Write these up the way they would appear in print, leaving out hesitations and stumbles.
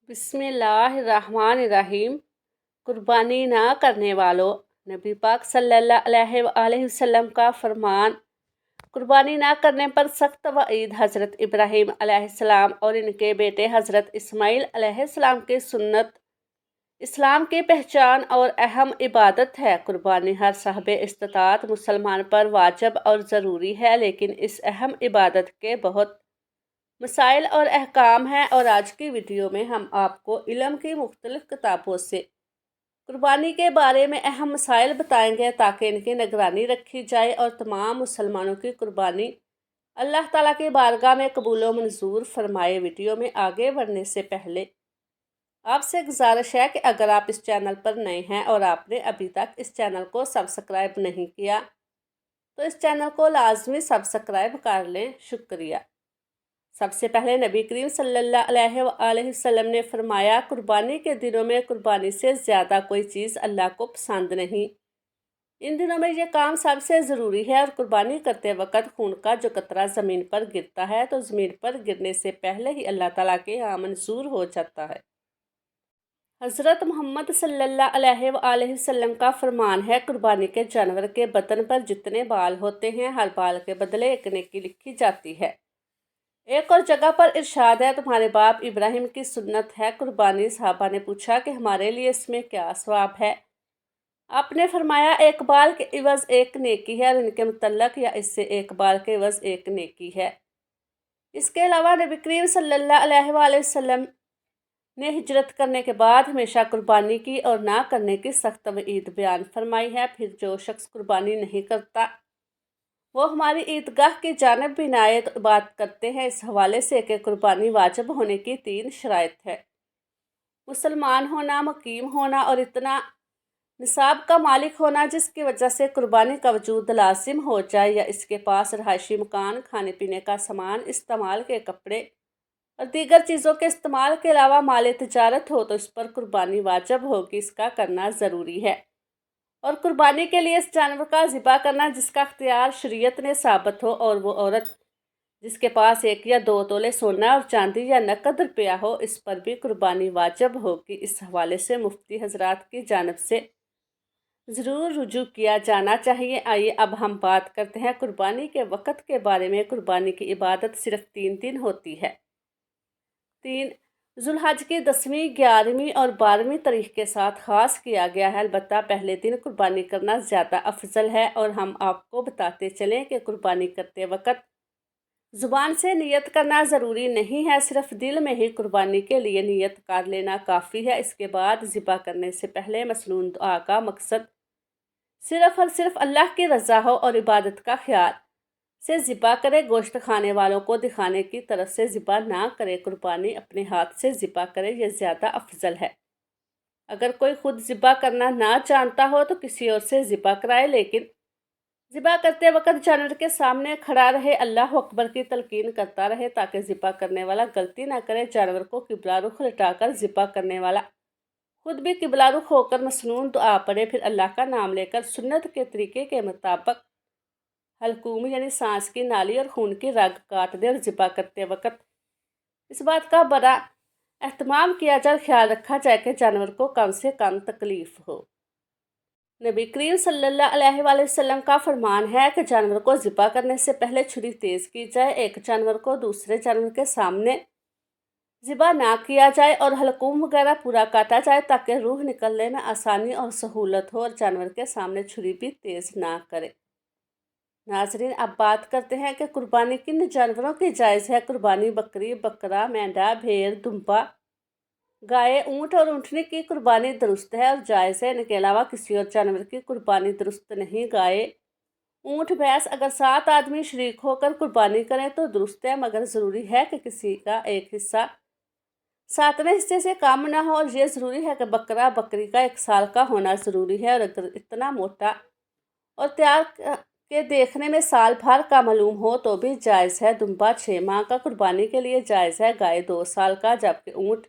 बिस्मिल्लाहिर्रहमानिर्रहीम। कुर्बानी ना करने वालों, नबी पाक सल्लल्लाहु अलैहि वसल्लम का फरमान। कुर्बानी ना करने पर सख्त वईद। हज़रत इब्राहीम अलैहिस्सलाम और इनके बेटे हज़रत इस्माईल अलैहिस्सलाम की सुन्नत इस्लाम की पहचान और अहम इबादत है। कुर्बानी हर साहिब इस्तात मुसलमान पर वाजिब और ज़रूरी है, लेकिन इस अहम इबादत के बहुत मसाइल और अहकाम हैं, और आज की वीडियो में हम आपको इल्म की मुख्तलिफ किताबों से कुर्बानी के बारे में अहम मसाइल बताएंगे ताकि इनकी निगरानी रखी जाए और तमाम मुसलमानों की कुर्बानी अल्लाह ताला की बारगाह में कबूल व मंजूर फरमाए। वीडियो में आगे बढ़ने से पहले आपसे गुजारिश है कि अगर आप इस चैनल पर नए हैं और आपने अभी तक इस चैनल को सब्सक्राइब नहीं किया तो इस चैनल को लाजमी सब्सक्राइब कर लें। शुक्रिया। सबसे पहले नबी करीम सल्लल्लाहु अलैहि वसल्लम ने फरमाया, कुर्बानी के दिनों में कुर्बानी से ज़्यादा कोई चीज़ अल्लाह को पसंद नहीं। इन दिनों में ये काम सबसे ज़रूरी है, और कुर्बानी करते वक्त खून का जो कतरा ज़मीन पर गिरता है तो ज़मीन पर गिरने से पहले ही अल्लाह ताला के यहाँ मंजूर हो जाता है। हज़रत मोहम्मद सल्लल्लाहु अलैहि वसल्लम का फरमान है, कुर्बानी के जानवर के बदन पर जितने बाल होते हैं, हर बाल के बदले एक नेकी लिखी जाती है। एक और जगह पर इरशाद है, तुम्हारे बाप इब्राहिम की सुन्नत है कुर्बानी। सहाबा ने पूछा कि हमारे लिए इसमें क्या सवाब है। आपने फरमाया, एक बाल के इवज़ एक नेकी है, और इनके मुतल्लक या इससे एक बाल के इवज़ एक नेकी है। इसके अलावा नबी करीम सल्लल्लाहु अलैहि वसल्लम ने हिजरत करने के बाद हमेशा कुर्बानी की और ना करने की सख्त वईद बयान फरमाई है। फिर जो शख्स कुर्बानी नहीं करता वो हमारी ईदगाह की जानिब भी नायत बात करते हैं। इस हवाले से कि कुर्बानी वाजिब होने की 3 शराइत है: मुसलमान होना, मुकीम होना और इतना निसाब का मालिक होना जिसकी वजह से कुर्बानी का वजूद लाजिम हो जाए, या इसके पास रहायशी मकान, खाने पीने का सामान, इस्तेमाल के कपड़े और दीगर चीज़ों के इस्तेमाल के अलावा माल तिजारत हो तो इस पर कुर्बानी वाजिब होगी। इसका करना ज़रूरी है। और कुर्बानी के लिए इस जानवर का ज़िबा करना जिसका अख्तियार शरीयत ने साबित हो, और वो औरत जिसके पास 1 या 2 तोले सोना और चांदी या नकद रुपया हो, इस पर भी कुर्बानी वाजिब होगी। इस हवाले से मुफ्ती हजरात की जानिब से ज़रूर रुजू किया जाना चाहिए। आइए अब हम बात करते हैं कुर्बानी के वक़्त के बारे में। कुर्बानी की इबादत सिर्फ 3 दिन होती है। 3 ज़ुल्हज की 10वीं, 11वीं और 12वीं तारीख के साथ ख़ास किया गया है। अलबत्ता पहले दिन कुर्बानी करना ज़्यादा अफजल है, और हम आपको बताते चलें कि कुर्बानी करते वक्त ज़ुबान से नियत करना ज़रूरी नहीं है, सिर्फ दिल में ही कुर्बानी के लिए नियत कर लेना काफ़ी है। इसके बाद ज़िबा करने से पहले मसनून दुआ का मकसद सिर्फ और सिर्फ अल्लाह की रज़ा हो और इबादत का ख्याल से ज़िबा करे। गोश्त खाने वालों को दिखाने की तरफ से ज़िबा ना करे। कुर्बानी अपने हाथ से ज़िबा करे, यह ज़्यादा अफजल है। अगर कोई खुद ज़िबा करना ना जानता हो तो किसी और से ज़िबा कराए, लेकिन ज़िबा करते वक्त जानवर के सामने खड़ा रहे, अल्लाह अकबर की तलकीन करता रहे ताकि ज़िबा करने वाला गलती ना करे। जानवर को किबला रुख लटाकर ज़िबा करने वाला खुद भी किबला रुख होकर मसनून दुआ पढ़े, फिर अल्लाह का नाम लेकर सुन्नत के तरीके के मुताबिक हलकूम यानी सांस की नाली और खून की रग काट दे। और ज़िबा करते वक्त इस बात का बड़ा एहतमाम किया जाए, ख्याल रखा जाए कि जानवर को कम से कम तकलीफ हो। नबी करीम सल्लल्लाहु अलैहि वसल्लम का फरमान है कि जानवर को ज़िबा करने से पहले छुरी तेज़ की जाए। एक जानवर को दूसरे जानवर के सामने ज़िबा ना किया जाए और हलकूम वगैरह पूरा काटा जाए ताकि रूह निकलने में आसानी और सहूलत हो, और जानवर के सामने छुरी भी तेज़ ना करे। नाजरीन, अब बात करते हैं कि कुर्बानी किन जानवरों की जायज़ है। कुर्बानी बकरी, बकरा, मेंढा, भेड़, दुम्बा, गाय, ऊँट और ऊँटनी की कुर्बानी दुरुस्त है और जायज़ है। इनके अलावा किसी और जानवर की कुर्बानी दुरुस्त नहीं। गाय, ऊँट, भैंस अगर 7 आदमी शरीक होकर कुर्बानी करें तो दुरुस्त है, मगर ज़रूरी है कि किसी का एक हिस्सा 7वें हिस्से से कम ना हो। और ये ज़रूरी है कि बकरा बकरी का 1 साल का होना ज़रूरी है, और अगर इतना मोटा और तैयार के देखने में साल भर का मालूम हो तो भी जायज़ है। दुम्बा 6 माह का कुर्बानी के लिए जायज़ है। गाय 2 साल का, जबकि ऊँट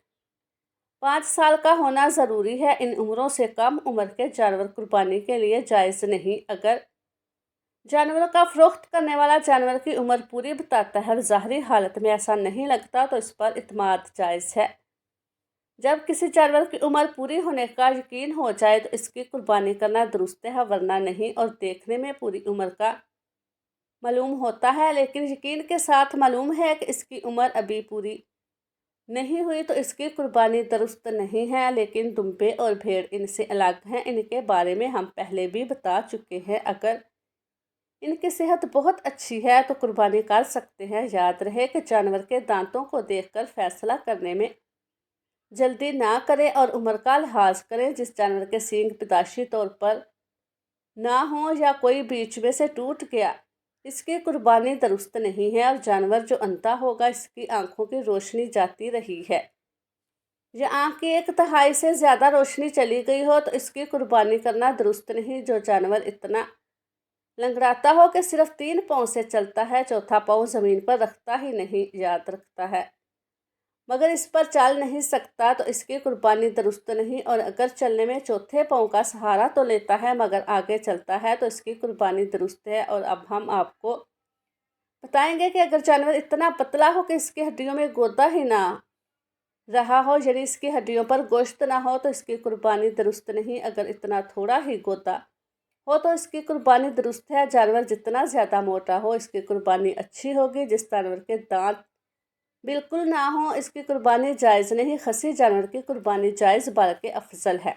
5 साल का होना ज़रूरी है। इन उम्रों से कम उम्र के जानवर कुर्बानी के लिए जायज़ नहीं। अगर जानवरों का फ़रोख्त करने वाला जानवर की उम्र पूरी बताता है और ज़ाहरी हालत में ऐसा नहीं लगता तो इस पर इत्माद जायज़ है। جب کسی جانور کی عمر پوری ہونے کا یقین ہو جائے تو اس کی قربانی کرنا درست ہے، ورنہ نہیں، اور دیکھنے میں پوری عمر کا معلوم ہوتا ہے لیکن یقین کے ساتھ معلوم ہے کہ اس کی عمر ابھی پوری نہیں ہوئی تو اس کی قربانی درست نہیں ہے۔ لیکن دمبے اور بھیڑ ان سے الگ ہیں، ان کے بارے میں ہم پہلے بھی بتا چکے ہیں۔ اگر ان کی صحت بہت اچھی ہے تو قربانی کر سکتے ہیں۔ یاد رہے کہ جانور کے دانتوں کو دیکھ کر فیصلہ کرنے میں جلدی نہ کریں اور عمر کا لحاظ کریں۔ جس جانور کے سینگ پیدائشی طور پر نہ ہوں یا کوئی بیچ میں سے ٹوٹ گیا، اس کی قربانی درست نہیں ہے۔ اور جانور جو اندھا ہوگا، اس کی آنکھوں کی روشنی جاتی رہی ہے یا آنکھ کی 1/3 سے زیادہ روشنی چلی گئی ہو تو اس کی قربانی کرنا درست نہیں۔ جو جانور اتنا لنگڑاتا ہو کہ صرف 3 پاؤں سے چلتا ہے، چوتھا پاؤں زمین پر رکھتا ہی نہیں، یاد رکھتا ہے مگر اس پر چل نہیں سکتا تو اس کی قربانی درست نہیں۔ اور اگر چلنے میں چوتھے پاؤں کا سہارا تو لیتا ہے مگر آگے چلتا ہے تو اس کی قربانی درست ہے۔ اور اب ہم آپ کو بتائیں گے کہ اگر جانور اتنا پتلا ہو کہ اس کی ہڈیوں میں گودا ہی نہ رہا ہو، یعنی اس کی ہڈیوں پر گوشت نہ ہو، تو اس کی قربانی درست نہیں۔ اگر اتنا تھوڑا ہی گودا ہو تو اس کی قربانی درست ہے۔ جانور جتنا زیادہ موٹا ہو، اس کی قربانی اچھی ہوگی۔ جس جانور کے دانت بالکل نہ ہوں، اس کی قربانی جائز نہیں۔ خصی جانور کی قربانی جائز بلکہ افضل ہے۔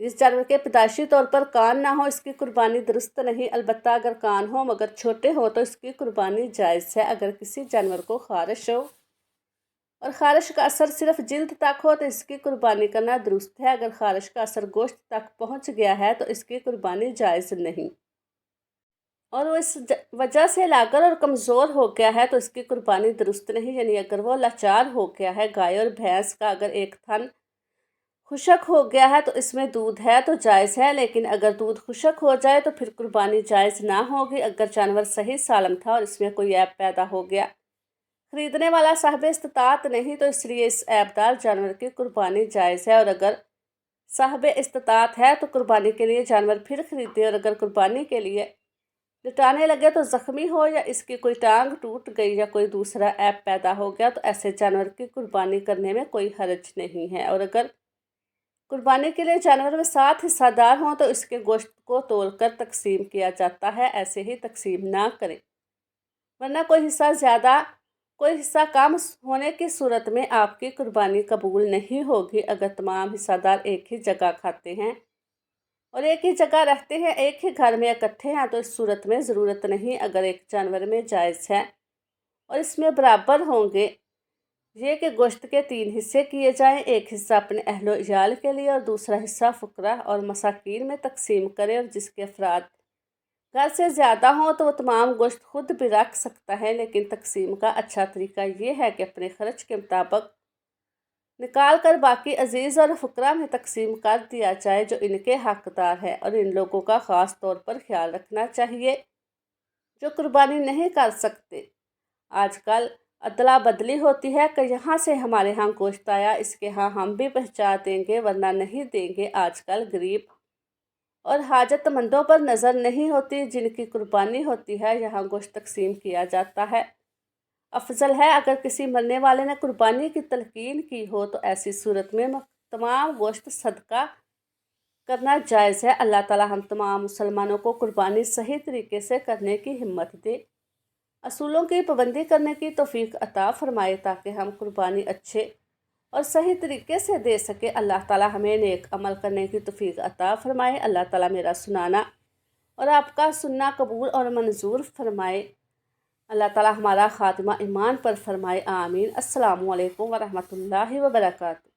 جس جانور کے پیدائشی طور پر کان نہ ہو، اس کی قربانی درست نہیں، البتہ اگر کان ہو مگر چھوٹے ہو تو اس کی قربانی جائز ہے۔ اگر کسی جانور کو خارش ہو اور خارش کا اثر صرف جلد تک ہو تو اس کی قربانی کرنا درست ہے۔ اگر خارش کا اثر گوشت تک پہنچ گیا ہے تو اس کی قربانی جائز نہیں اور وہ اس وجہ سے لاغر اور کمزور ہو گیا ہے تو اس کی قربانی درست نہیں، یعنی اگر وہ لاچار ہو گیا ہے۔ گائے اور بھینس کا اگر ایک تھن خشک ہو گیا ہے تو اس میں دودھ ہے تو جائز ہے، لیکن اگر دودھ خشک ہو جائے تو پھر قربانی جائز نہ ہوگی۔ اگر جانور صحیح سالم تھا اور اس میں کوئی عیب پیدا ہو گیا، خریدنے والا صاحب استطاعت نہیں، تو اس لیے اس عیب دار جانور کی قربانی جائز ہے۔ اور اگر صاحب استطاعت ہے تو قربانی کے لیے جانور پھر خریدے، اور اگر قربانی کے لیے لٹانے لگے تو زخمی ہو یا اس کی کوئی ٹانگ ٹوٹ گئی یا کوئی دوسرا عیب پیدا ہو گیا تو ایسے جانور کی قربانی کرنے میں کوئی حرج نہیں ہے۔ اور اگر قربانی کے لیے جانور میں 7 حصہ دار ہوں تو اس کے گوشت کو تول کر تقسیم کیا جاتا ہے، ایسے ہی تقسیم نہ کریں، ورنہ کوئی حصہ زیادہ کوئی حصہ کم ہونے کی صورت میں آپ کی قربانی قبول نہیں ہوگی۔ اگر تمام حصہ دار ایک ہی جگہ کھاتے ہیں اور ایک ہی جگہ رہتے ہیں، ایک ہی گھر میں اکٹھے ہیں، تو اس صورت میں ضرورت نہیں۔ اگر ایک جانور میں جائز ہے اور اس میں برابر ہوں گے یہ کہ گوشت کے 3 حصے کیے جائیں، ایک حصہ اپنے اہل و عیال کے لیے اور دوسرا حصہ فقراء اور مساکین میں تقسیم کرے، اور جس کے افراد گھر سے زیادہ ہوں تو وہ تمام گوشت خود بھی رکھ سکتا ہے، لیکن تقسیم کا اچھا طریقہ یہ ہے کہ اپنے خرچ کے مطابق نکال کر باقی عزیز اور فقراء میں تقسیم کر دیا جائے جو ان کے حقدار ہیں۔ اور ان لوگوں کا خاص طور پر خیال رکھنا چاہیے جو قربانی نہیں کر سکتے۔ آج کل ادلا بدلی ہوتی ہے کہ یہاں سے ہمارے ہاں گوشت آیا، اس کے ہاں ہم بھی پہنچا دیں گے ورنہ نہیں دیں گے۔ آج کل غریب اور حاجت مندوں پر نظر نہیں ہوتی، جن کی قربانی ہوتی ہے یہاں گوشت تقسیم کیا جاتا ہے۔ افضل ہے اگر کسی مرنے والے نے قربانی کی تلقین کی ہو تو ایسی صورت میں تمام گوشت صدقہ کرنا جائز ہے۔ اللہ تعالی ہم تمام مسلمانوں کو قربانی صحیح طریقے سے کرنے کی ہمت دے، اصولوں کی پابندی کرنے کی توفیق عطا فرمائے تاکہ ہم قربانی اچھے اور صحیح طریقے سے دے سکے۔ اللہ تعالی ہمیں نیک عمل کرنے کی توفیق عطا فرمائے۔ اللہ تعالی میرا سنانا اور آپ کا سننا قبول اور منظور فرمائے۔ اللہ تعالی ہمارا خاتمہ ایمان پر فرمائے، آمین۔ السلام علیکم ورحمۃ اللہ وبرکاتہ۔